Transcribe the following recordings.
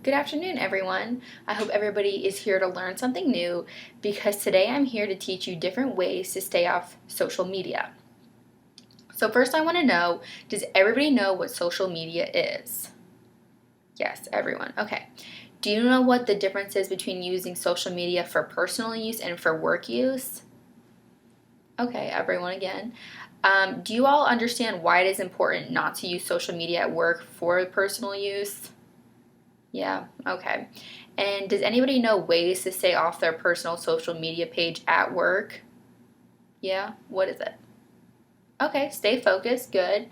Good afternoon, everyone. I hope everybody is here to learn something new because today I'm here to teach you different ways to stay off social media. So first I want to know, does everybody know what social media is? Yes, everyone. Okay. Do you know what the difference is between using social media for personal use and for work use? Okay, everyone again. Do you all understand why it is important not to use social media at work for personal use? Yeah, okay. And does anybody know ways to stay off their personal social media page at work? Yeah, what is it? Okay, stay focused, good.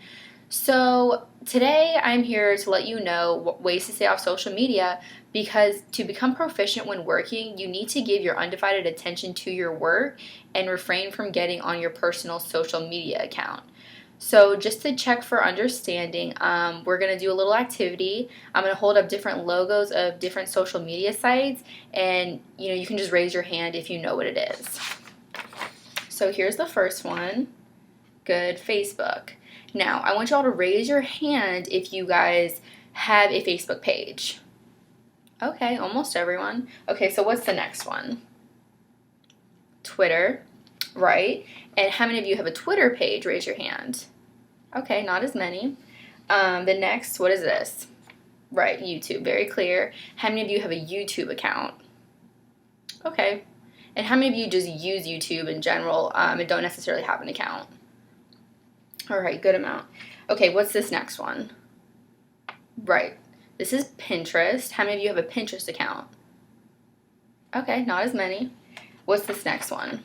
So today I'm here to let you know ways to stay off social media because to become proficient when working, you need to give your undivided attention to your work and refrain from getting on your personal social media account. So just to check for understanding, we're going to do a little activity. I'm going to hold up different logos of different social media sites, and you can just raise your hand if you know what it is. So here's the first one. Good, Facebook. Now, I want you all to raise your hand if you guys have a Facebook page. Okay, almost everyone. Okay, so what's the next one? Twitter, right? And how many of you have a Twitter page? Raise your hand. Okay, not as many. The next, what is this? Right, YouTube, very clear. How many of you have a YouTube account? Okay. And how many of you just use YouTube in general and don't necessarily have an account? All right, good amount. Okay, what's this next one? Right, this is Pinterest. How many of you have a Pinterest account? Okay, not as many. What's this next one?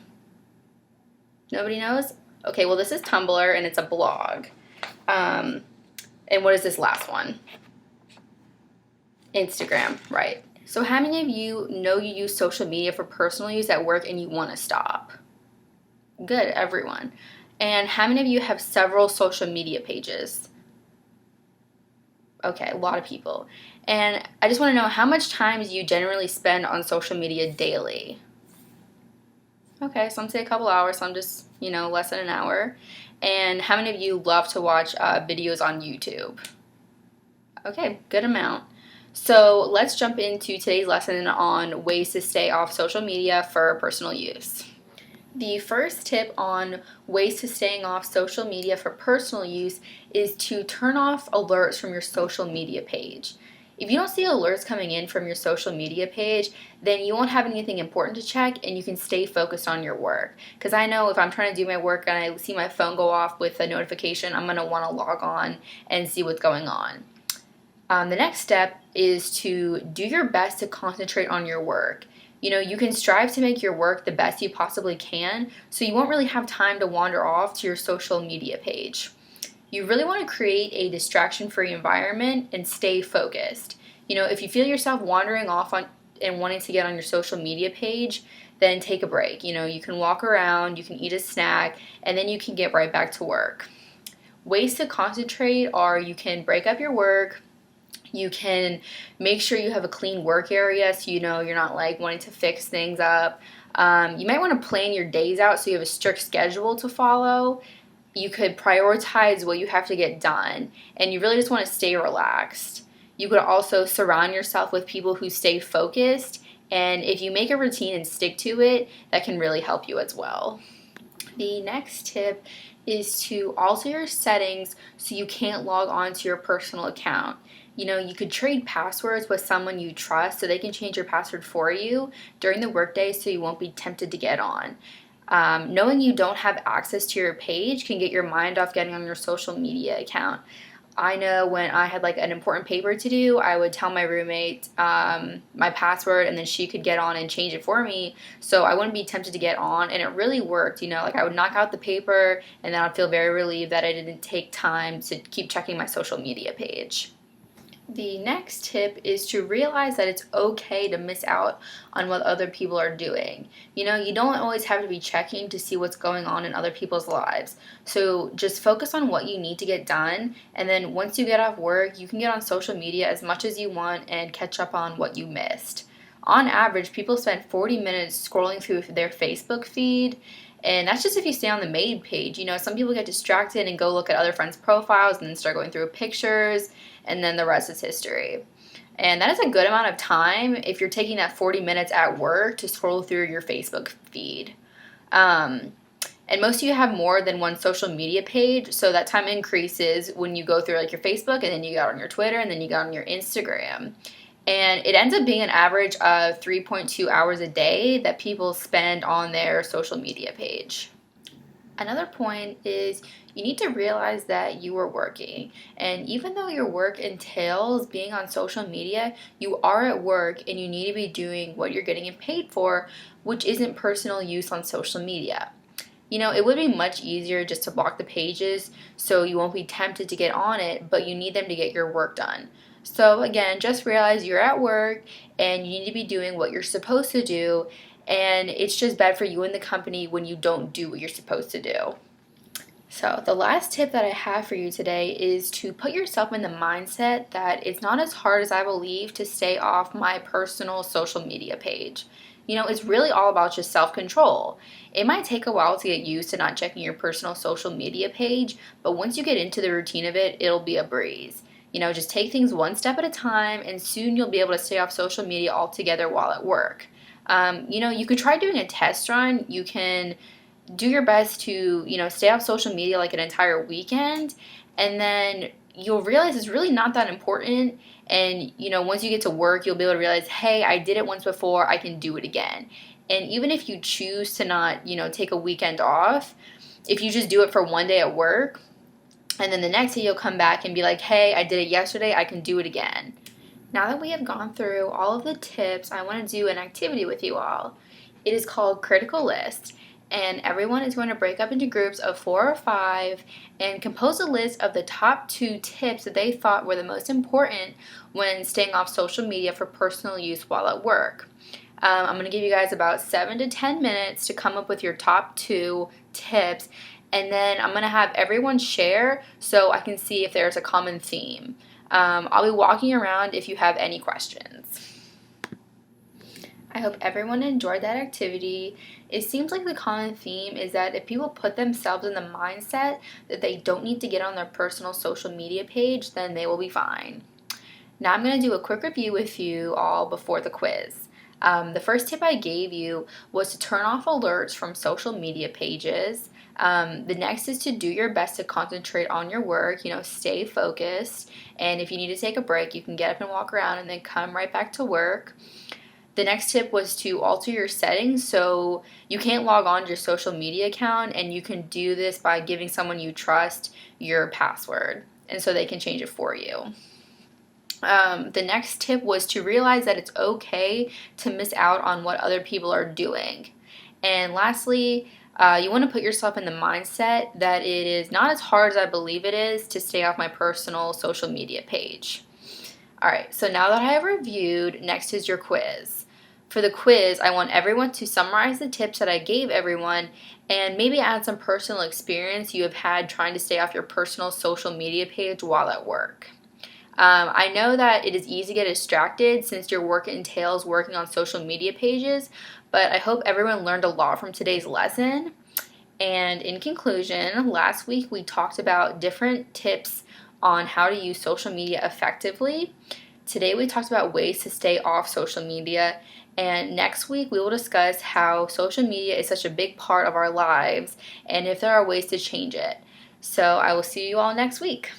Nobody knows? Okay, well, this is Tumblr, and it's a blog. And what is this last one? Instagram, right. So how many of you know you use social media for personal use at work and you want to stop? Good, everyone. And how many of you have several social media pages? Okay, a lot of people. And I just want to know, how much time do you generally spend on social media daily? Okay, some say a couple hours, some just, less than an hour. And how many of you love to watch videos on YouTube? Okay, good amount. So let's jump into today's lesson on ways to stay off social media for personal use. The first tip on ways to staying off social media for personal use is to turn off alerts from your social media page. If you don't see alerts coming in from your social media page, then you won't have anything important to check and you can stay focused on your work. Because I know if I'm trying to do my work and I see my phone go off with a notification, I'm going to want to log on and see what's going on. The next step is to do your best to concentrate on your work. You can strive to make your work the best you possibly can, so you won't really have time to wander off to your social media page. You really want to create a distraction-free environment and stay focused. If you feel yourself wandering off and wanting to get on your social media page, then take a break. You can walk around, you can eat a snack, and then you can get right back to work. Ways to concentrate are you can break up your work. You can make sure you have a clean work area so you're not wanting to fix things up. You might want to plan your days out so you have a strict schedule to follow. You could prioritize what you have to get done, and you really just want to stay relaxed. You could also surround yourself with people who stay focused, and if you make a routine and stick to it, that can really help you as well. The next tip is to alter your settings so you can't log on to your personal account. You could trade passwords with someone you trust so they can change your password for you during the workday so you won't be tempted to get on. Knowing you don't have access to your page can get your mind off getting on your social media account. I know when I had an important paper to do, I would tell my roommate my password and then she could get on and change it for me so I wouldn't be tempted to get on, and it really worked. I would knock out the paper and then I'd feel very relieved that I didn't take time to keep checking my social media page. The next tip is to realize that it's okay to miss out on what other people are doing. You don't always have to be checking to see what's going on in other people's lives. So just focus on what you need to get done, and then once you get off work, you can get on social media as much as you want and catch up on what you missed. On average, people spend 40 minutes scrolling through their Facebook feed, and that's just if you stay on the main page. Some people get distracted and go look at other friends' profiles and then start going through pictures, and then the rest is history. And that is a good amount of time if you're taking that 40 minutes at work to scroll through your Facebook feed. Um, and most of you have more than one social media page, so that time increases when you go through like your Facebook, and then you go on your Twitter, and then you go on your Instagram. And it ends up being an average of 3.2 hours a day that people spend on their social media page. Another point is you need to realize that you are working. And even though your work entails being on social media, you are at work and you need to be doing what you're getting paid for, which isn't personal use on social media. It would be much easier just to block the pages so you won't be tempted to get on it, but you need them to get your work done. So again, just realize you're at work and you need to be doing what you're supposed to do, and it's just bad for you and the company when you don't do what you're supposed to do. So the last tip that I have for you today is to put yourself in the mindset that it's not as hard as I believe to stay off my personal social media page. It's really all about just self-control. It might take a while to get used to not checking your personal social media page, but once you get into the routine of it, it'll be a breeze. Just take things one step at a time, and soon you'll be able to stay off social media altogether while at work. You could try doing a test run. You can do your best to, stay off social media like an entire weekend, and then you'll realize it's really not that important. And, once you get to work, you'll be able to realize, hey, I did it once before, I can do it again. And even if you choose to not, take a weekend off, if you just do it for one day at work, and then the next day you'll come back and be like, hey, I did it yesterday, I can do it again. Now that we have gone through all of the tips, I want to do an activity with you all. It is called Critical List, and everyone is going to break up into groups of 4 or 5 and compose a list of the top 2 tips that they thought were the most important when staying off social media for personal use while at work. I'm going to give you guys about 7 to 10 minutes to come up with your top 2 tips, and then I'm going to have everyone share so I can see if there's a common theme. I'll be walking around if you have any questions. I hope everyone enjoyed that activity. It seems like the common theme is that if people put themselves in the mindset that they don't need to get on their personal social media page, then they will be fine. Now I'm going to do a quick review with you all before the quiz. The first tip I gave you was to turn off alerts from social media pages. The next is to do your best to concentrate on your work, stay focused. And if you need to take a break, you can get up and walk around and then come right back to work. The next tip was to alter your settings so you can't log on to your social media account, and you can do this by giving someone you trust your password, and so they can change it for you. The next tip was to realize that it's okay to miss out on what other people are doing. And lastly, you want to put yourself in the mindset that it is not as hard as I believe it is to stay off my personal social media page. Alright, so now that I have reviewed, next is your quiz. For the quiz, I want everyone to summarize the tips that I gave everyone and maybe add some personal experience you have had trying to stay off your personal social media page while at work. I know that it is easy to get distracted since your work entails working on social media pages, but I hope everyone learned a lot from today's lesson. And in conclusion, last week we talked about different tips on how to use social media effectively. Today we talked about ways to stay off social media, and next week we will discuss how social media is such a big part of our lives and if there are ways to change it. So I will see you all next week.